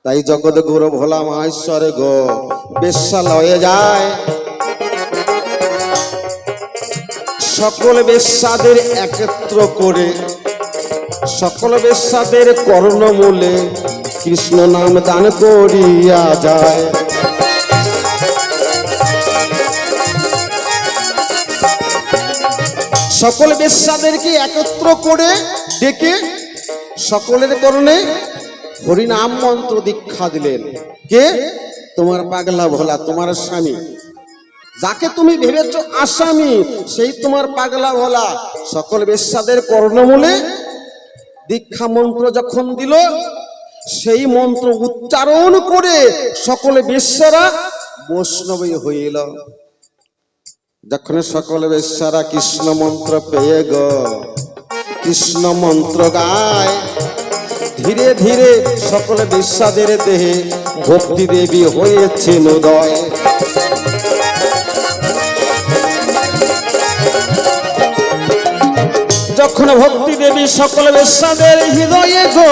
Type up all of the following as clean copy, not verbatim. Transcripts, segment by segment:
তাই জগৎ গুরু ভোলা মহেশ্বর গো বেশ্যালয়ে যায়, সকল বেশ্যাদের একত্র করে, সকল বেশ্যাদের কর্ণমূলে কৃষ্ণ নাম দান করিয়া যায়। সকল বেশ্যাদেরকে একত্র করে ডেকে সকলের করণে হরিনাম মন্ত্র দীক্ষা দিলেন। কে? তোমার পাগলা ভোলা, তোমার স্বামী, যাকে তুমি ভেবেছ আসামি, সেই তোমার পাগলা ভোলা। সকল বেশ্যাদের কর্ণমূলে দীক্ষা মন্ত্র যখন দিল, সেই মন্ত্র উচ্চারণ করে সকল বেশ্যারা বৈষ্ণবী হইল। যখন সকল বেশ্যারা কৃষ্ণ মন্ত্র পেয়ে গো কৃষ্ণ মন্ত্র গায়, ধীরে ধীরে সকল বেশ্যাদের দেহে ভক্তি দেবী হয়েছেন উদয়। যখন ভক্তি দেবী সকল বেশ্যাদের হৃদয়ে গো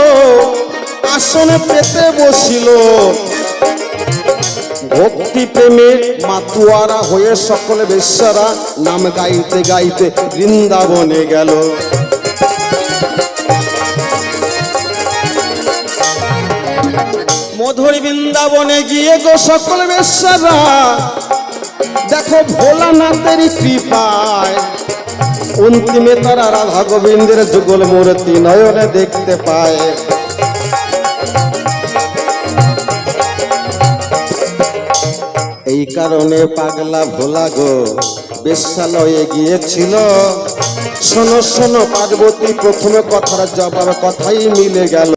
আসনে পেতে বসিল, ভক্তি প্রেমে মাতুয়ারা হয়ে সকল বেশ্যারা নাম গাইতে গাইতে বৃন্দাবনে গেল। মধুর বৃন্দাবনে গিয়ে গো সকল বেশ্যারা দেখো ভোলানাথের কৃপায় অন্তিমে তারা রাধা গোবিন্দের যুগল মূর্তি নয়নে দেখতে পায়। এই কারণে পাগলা ভোলা গো বেশ্যালয়ে গিয়েছিল। শোনো শোনো পার্বতী, প্রথমে কথার জবাব কথাই মিলে গেল।